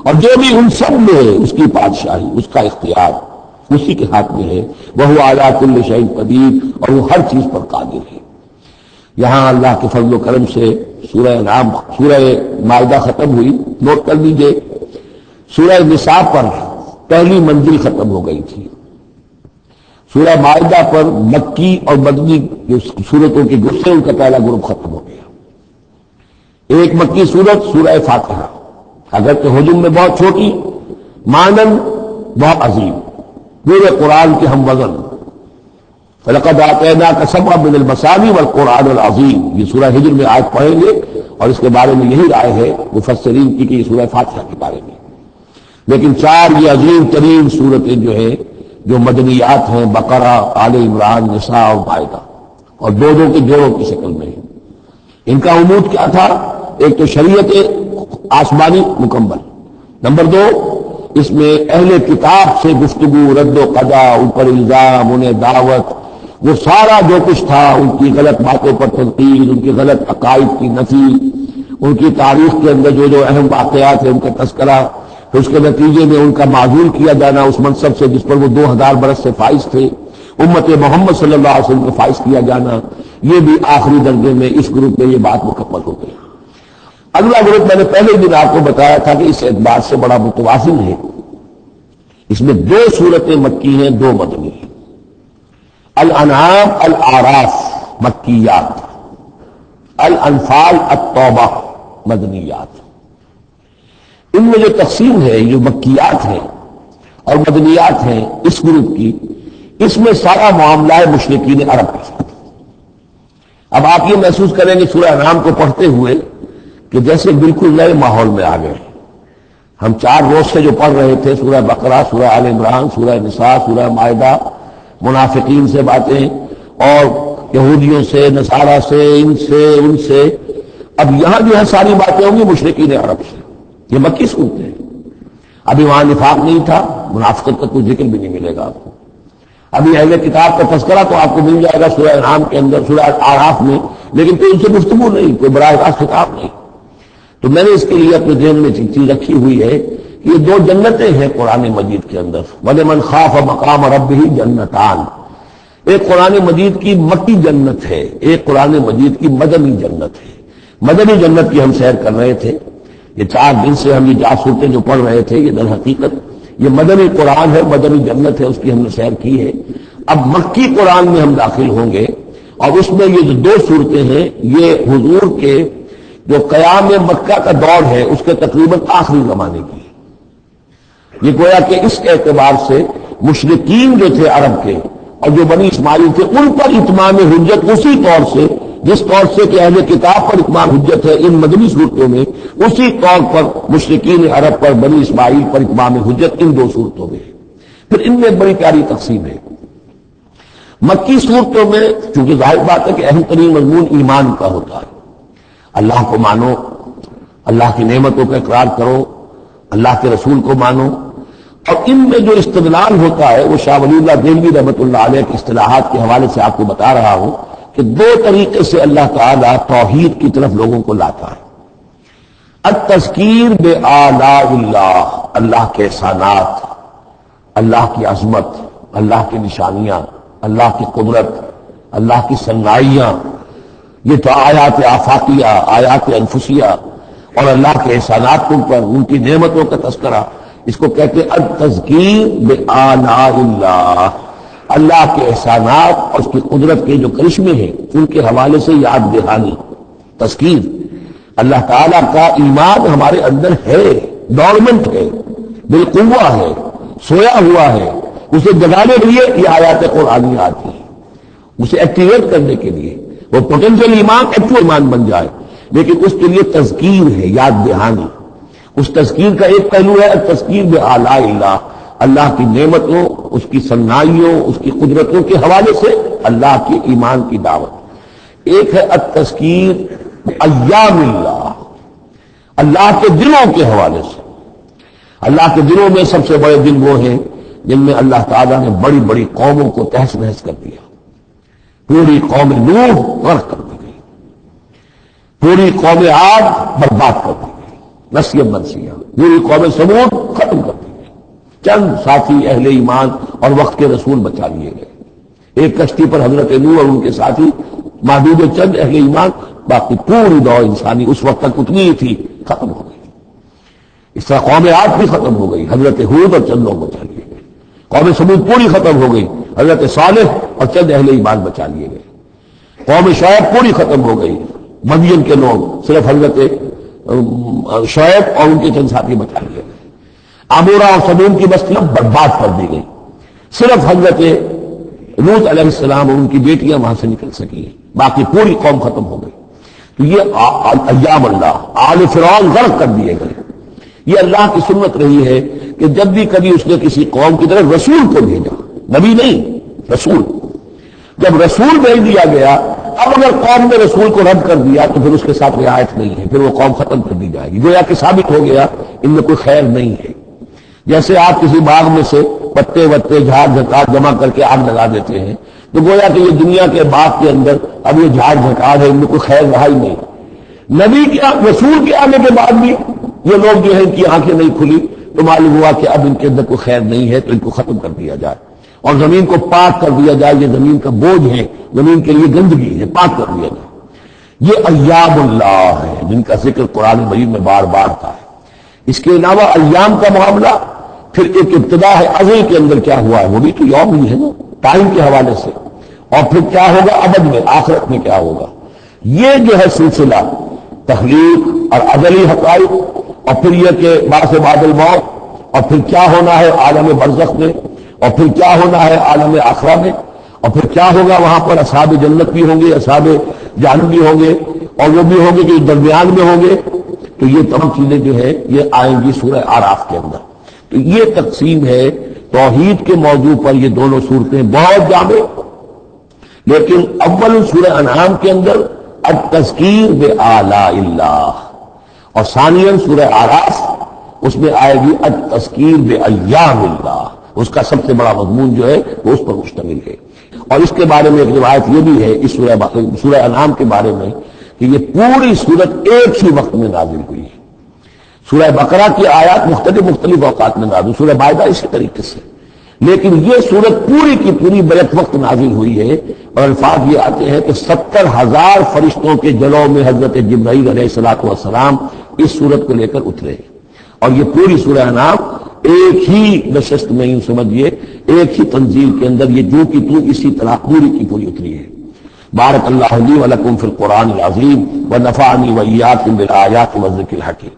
اور جو بھی ان سب میں ہے اس کی بادشاہی، اس کا اختیار اسی کے ہاتھ میں ہے، وَهُوَ عَلَىٰ كُلِّ شَيْءٍ قَدِيرٌ، اور وہ ہر چیز پر قادر ہے۔ یہاں اللہ کے فضل و کرم سے سورہ انعام، سورہ مائدہ ختم ہوئی، نوٹ کر لیجیے۔ سورہ نساء پر پہلی منزل ختم ہو گئی تھی، سورہ مائدہ پر مکی اور مدنی جو سورتوں کے گروپ سے ان کا پہلا گروپ ختم ہو گیا۔ ایک مکی سورت سورہ فاتحہ، اگرچہ حجم میں بہت چھوٹی، مانن بہت عظیم، پورے قرآن کے ہم وزن۔ فَلَقَدْ آتَيْنَاكَ سَبْعًا مِنَ الْمَثَانِي وَالْقُرْآنِ الْعَظِيمِ، یہ سورہ ہجر میں آج پڑھیں گے، اور اس کے بارے میں یہی رائے ہے مفسرین کی کہ یہ سورہ فاتحہ کے بارے میں۔ لیکن چار یہ عظیم ترین سورتیں جو ہیں جو مدنیات ہیں، بقرہ، آل عمران، نساء اور مائدہ، اور دو دو کے جوڑوں کی شکل میں ہیں۔ ان کا عمود کیا تھا؟ ایک تو شریعت آسمانی مکمل، نمبر دو اس میں اہل کتاب سے گفتگو، رد و قضا، ان پر الزام، انہیں دعوت، وہ سارا جو کچھ تھا، ان کی غلط باتوں پر تنقید، ان کی غلط عقائد کی نفی، ان کی تاریخ کے اندر جو جو اہم واقعات ہیں ان کا تذکرہ، پھر اس کے نتیجے میں ان کا معزول کیا جانا اس منصب سے جس پر وہ 2000 برس سے فائز تھے، امت محمد صلی اللہ علیہ وسلم کو فائز کیا جانا، یہ بھی آخری درجے میں اس گروپ میں یہ بات مکمل ہو گئی۔ اگلا گروپ میں نے پہلے دن آپ کو بتایا تھا کہ اس اعتبار سے بڑا متوازن ہے، اس میں دو سورتیں مکی ہیں، دو مدنی ہیں۔ الانعام الاعراف مکیات، الانفال التوبہ مدنیات۔ ان میں جو تقسیم ہے، جو مکیات ہیں اور مدنیات ہیں اس گروپ کی، اس میں سارا معاملہ ہے مشرکین عرب کے ساتھ۔ اب آپ یہ محسوس کریں گے سورہ انعام کو پڑھتے ہوئے کہ جیسے بالکل نئے ماحول میں آ گئے۔ ہم 4 روز سے جو پڑھ رہے تھے سورہ بقرہ، سورہ آل عمران، سورہ نساء، سورہ مائدہ، منافقین سے باتیں اور یہودیوں سے، نصارہ سے، ان سے ان سے، اب یہاں جو ہے ساری باتیں ہوں گی مشرکین عرب سے۔ یہ مکی صورتیں ہیں۔ ابھی وہاں نفاق نہیں تھا، منافقت کا کوئی ذکر بھی نہیں ملے گا آپ کو۔ ابھی اہل کتاب کا تذکرہ تو آپ کو مل جائے گا سورہ انعام کے اندر، سورہ اعراف میں، لیکن کوئی ان سے گفتگو نہیں، کوئی براہ راست خطاب نہیں۔ تو میں نے اس کے لیے اپنے ذہن میں چیز رکھی ہوئی ہے کہ یہ 2 جنتیں ہیں قرآن مجید کے اندر، وَلِمَنْ خَافَ مَقَامَ رَبِّهِ جَنَّتَانِ۔ ایک قرآن مجید کی مکی جنت ہے، ایک قرآن مجید کی مدنی جنت ہے۔ مدنی جنت کی ہم سیر کر رہے تھے، یہ 4 دن سے ہم یہ 4 صورتیں جو پڑھ رہے تھے، یہ در حقیقت یہ مدنی قرآن ہے، مدنی جنت ہے، اس کی ہم نے سیر کی ہے۔ اب مکی قرآن میں ہم داخل ہوں گے، اور اس میں یہ جو 2 صورتیں ہیں یہ حضور کے جو قیام مکہ کا دور ہے اس کے تقریباً آخری زمانے کی ہے۔ یہ گویا کہ اس اعتبار سے مشرکین جو تھے عرب کے اور جو بنی اسماعیل تھے ان پر اتمام حجت اسی طور سے جس طور سے کہ اہل کتاب پر اتمام حجت ہے ان مدنی صورتوں میں، اسی طور پر مشرکین عرب پر، بنی اسماعیل پر اتمام حجت ان 2 صورتوں میں ہے۔ پھر ان میں بڑی پیاری تقسیم ہے۔ مکی صورتوں میں چونکہ ظاہر بات ہے کہ اہم ترین مضمون ایمان کا ہوتا ہے، اللہ کو مانو، اللہ کی نعمتوں کا اقرار کرو، اللہ کے رسول کو مانو، اور ان میں جو استدلال ہوتا ہے وہ شاہ ولی اللہ دہلوی رحمۃ اللہ علیہ کی اصطلاحات کے حوالے سے آپ کو بتا رہا ہوں کہ 2 طریقے سے اللہ تعالیٰ توحید کی طرف لوگوں کو لاتا ہے۔ التذکیر بآلاء اللہ، اللہ کے احسانات، اللہ کی عظمت، اللہ کی نشانیاں، اللہ کی قدرت، اللہ کی صنائیاں، یہ تو آیات آفاقیہ، آیات انفسیہ، اور اللہ کے احسانات پر، ان کی نعمتوں کا تذکرہ، اس کو کہتے ہیں التذکیر بآلاء اللہ، اللہ کے احسانات اور اس کی قدرت کے جو کرشمے ہیں ان کے حوالے سے یاد دہانی، تذکیر۔ اللہ تعالیٰ کا ایمان ہمارے اندر ہے، ڈورمنٹ ہے، بالقوہ ہے، سویا ہوا ہے، اسے جگانے کے لیے یہ آیات قرآنی آتی ہیں، اسے ایکٹیویٹ کرنے کے لیے وہ پوٹینشیل ایمان ایکچوئل ایمان بن جائے، لیکن اس کے لیے تذکیر ہے، یاد دہانی۔ اس تذکیر کا ایک پہلو ہے تذکیر بآلاء اللہ، اللہ کی نعمتوں، اس کی صنائیوں، اس کی قدرتوں کے حوالے سے اللہ کی ایمان کی دعوت۔ ایک ہے التذکیر بایام اللہ، اللہ کے دنوں کے حوالے سے۔ اللہ کے دنوں میں سب سے بڑے دن وہ ہیں جن میں اللہ تعالیٰ نے بڑی بڑی قوموں کو تہس نہس کر دیا۔ پوری قوم نوح غرق کر دی گئی، پوری قوم عاد برباد کر دی گئی، نسیاں منسیاں، پوری قوم سمود ختم کر دی گئی، چند ساتھی اہل ایمان اور وقت کے رسول بچا لیے گئے۔ ایک کشتی پر حضرت نوح اور ان کے ساتھی محدود چند اہل ایمان، باقی پوری دور انسانی اس وقت تک اتنی ہی تھی، ختم ہو گئی۔ اس طرح قوم عاد بھی ختم ہو گئی، حضرت ہود اور چند لوگ بچا لیے گئے۔ قوم سمود پوری ختم ہو گئی، حضرت صالح اور چند اہل ایمان بچا لیے گئے۔ قوم شعیب پوری ختم ہو گئی، مدین کے لوگ صرف حضرت شعیب اور ان کے چند ساتھی بچا لیے گئے۔ عمورہ اور سدوم کی بستیاں برباد کر دی گئی، صرف حضرت لوط علیہ السلام اور ان کی بیٹیاں وہاں سے نکل سکی، باقی پوری قوم ختم ہو گئی۔ تو یہ ایام اللہ، آل فرعون غرق کر دیے گئے۔ یہ اللہ کی سنت رہی ہے کہ جب بھی کبھی اس نے کسی قوم کی طرف رسول کو بھیجا، نبی نہیں رسول، جب رسول بھیج دیا گیا، اب اگر قوم نے رسول کو رد کر دیا تو پھر اس کے ساتھ رعایت نہیں ہے، پھر وہ قوم ختم کر دی جائے گی، گویا کہ ثابت ہو گیا ان میں کوئی خیر نہیں ہے۔ جیسے آپ کسی باغ میں سے پتے وتے جھاڑ جھکاڑ جمع کر کے آگ لگا دیتے ہیں، تو گویا کہ یہ دنیا کے باغ کے اندر اب یہ جھاڑ جھکاڑ ہے، ان میں کوئی خیر رہا ہی نہیں۔ نبی کے رسول کے آنے کے بعد بھی یہ لوگ جو ہے ان کی آنکھیں نہیں کھلی تو معلوم ہوا کہ اب ان کے اندر کوئی خیر نہیں ہے، تو ان کو ختم کر دیا جائے اور زمین کو پاک کر دیا جائے۔ یہ زمین کا بوجھ ہے، زمین کے لیے گندگی ہے، پاک کر دیا جائے۔ یہ ایام اللہ ہے جن کا ذکر قرآن مجید میں بار بار تھا۔ اس کے علاوہ ایام کا معاملہ پھر ایک ابتدا ہے، ازل کے اندر کیا ہوا ہے وہ بھی تو یوم ہی ہے نا، ٹائم کے حوالے سے، اور پھر کیا ہوگا ابد میں، آخرت میں کیا ہوگا۔ یہ جو ہے سلسلہ تخلیق اور ازلی حقائق، اور پھر یہ کہ بعث بعد الموت، اور پھر کیا ہونا ہے عالم برزخ میں، اور پھر کیا ہونا ہے عالم آخرہ میں، اور پھر کیا ہوگا وہاں پر اصحاب جنت بھی ہوں گے، اصحاب جہنم بھی ہوں گے، اور وہ بھی ہوں گے جو درمیان میں ہوں گے۔ تو یہ تمام چیزیں جو ہے یہ آئیں گی سورہ اعراف کے اندر۔ تو یہ تقسیم ہے توحید کے موضوع پر، یہ دونوں صورتیں بہت جامع، لیکن اول سورہ انعام کے اندر التذکیر بآلاء اللہ، اور ثانیاً سورہ اعراف اس میں آئے گی التذکیر بایام اللہ، اس کا سب سے بڑا مضمون جو ہے وہ اس پر مشتمل ہے۔ اور اس کے بارے میں ایک روایت یہ بھی ہے اس سورہ انعام کے بارے میں کہ یہ پوری سورت ایک ہی وقت میں نازل ہوئی ہے۔ سورہ بقرہ کی آیات مختلف اوقات میں نازل، سورہ مائدہ اسی طریقے سے، لیکن یہ سورت پوری کی پوری بیک وقت نازل ہوئی ہے۔ اور الفاظ یہ آتے ہیں کہ 70,000 فرشتوں کے جلوں میں حضرت جبرائیل علیہ الصلوۃ والسلام اس سورت کو لے کر اترے، اور یہ پوری سورہ انعام ایک ہی نشست میں یوں سمجھیے، ایک ہی تنزیل کے اندر یہ جو کی تو اسی طرح پوری کی پوری اتری ہے۔ بارک اللہ لی ولکم فی القرآن العظیم ونفعنی وإیاکم بالآیات والذکر الحکیم۔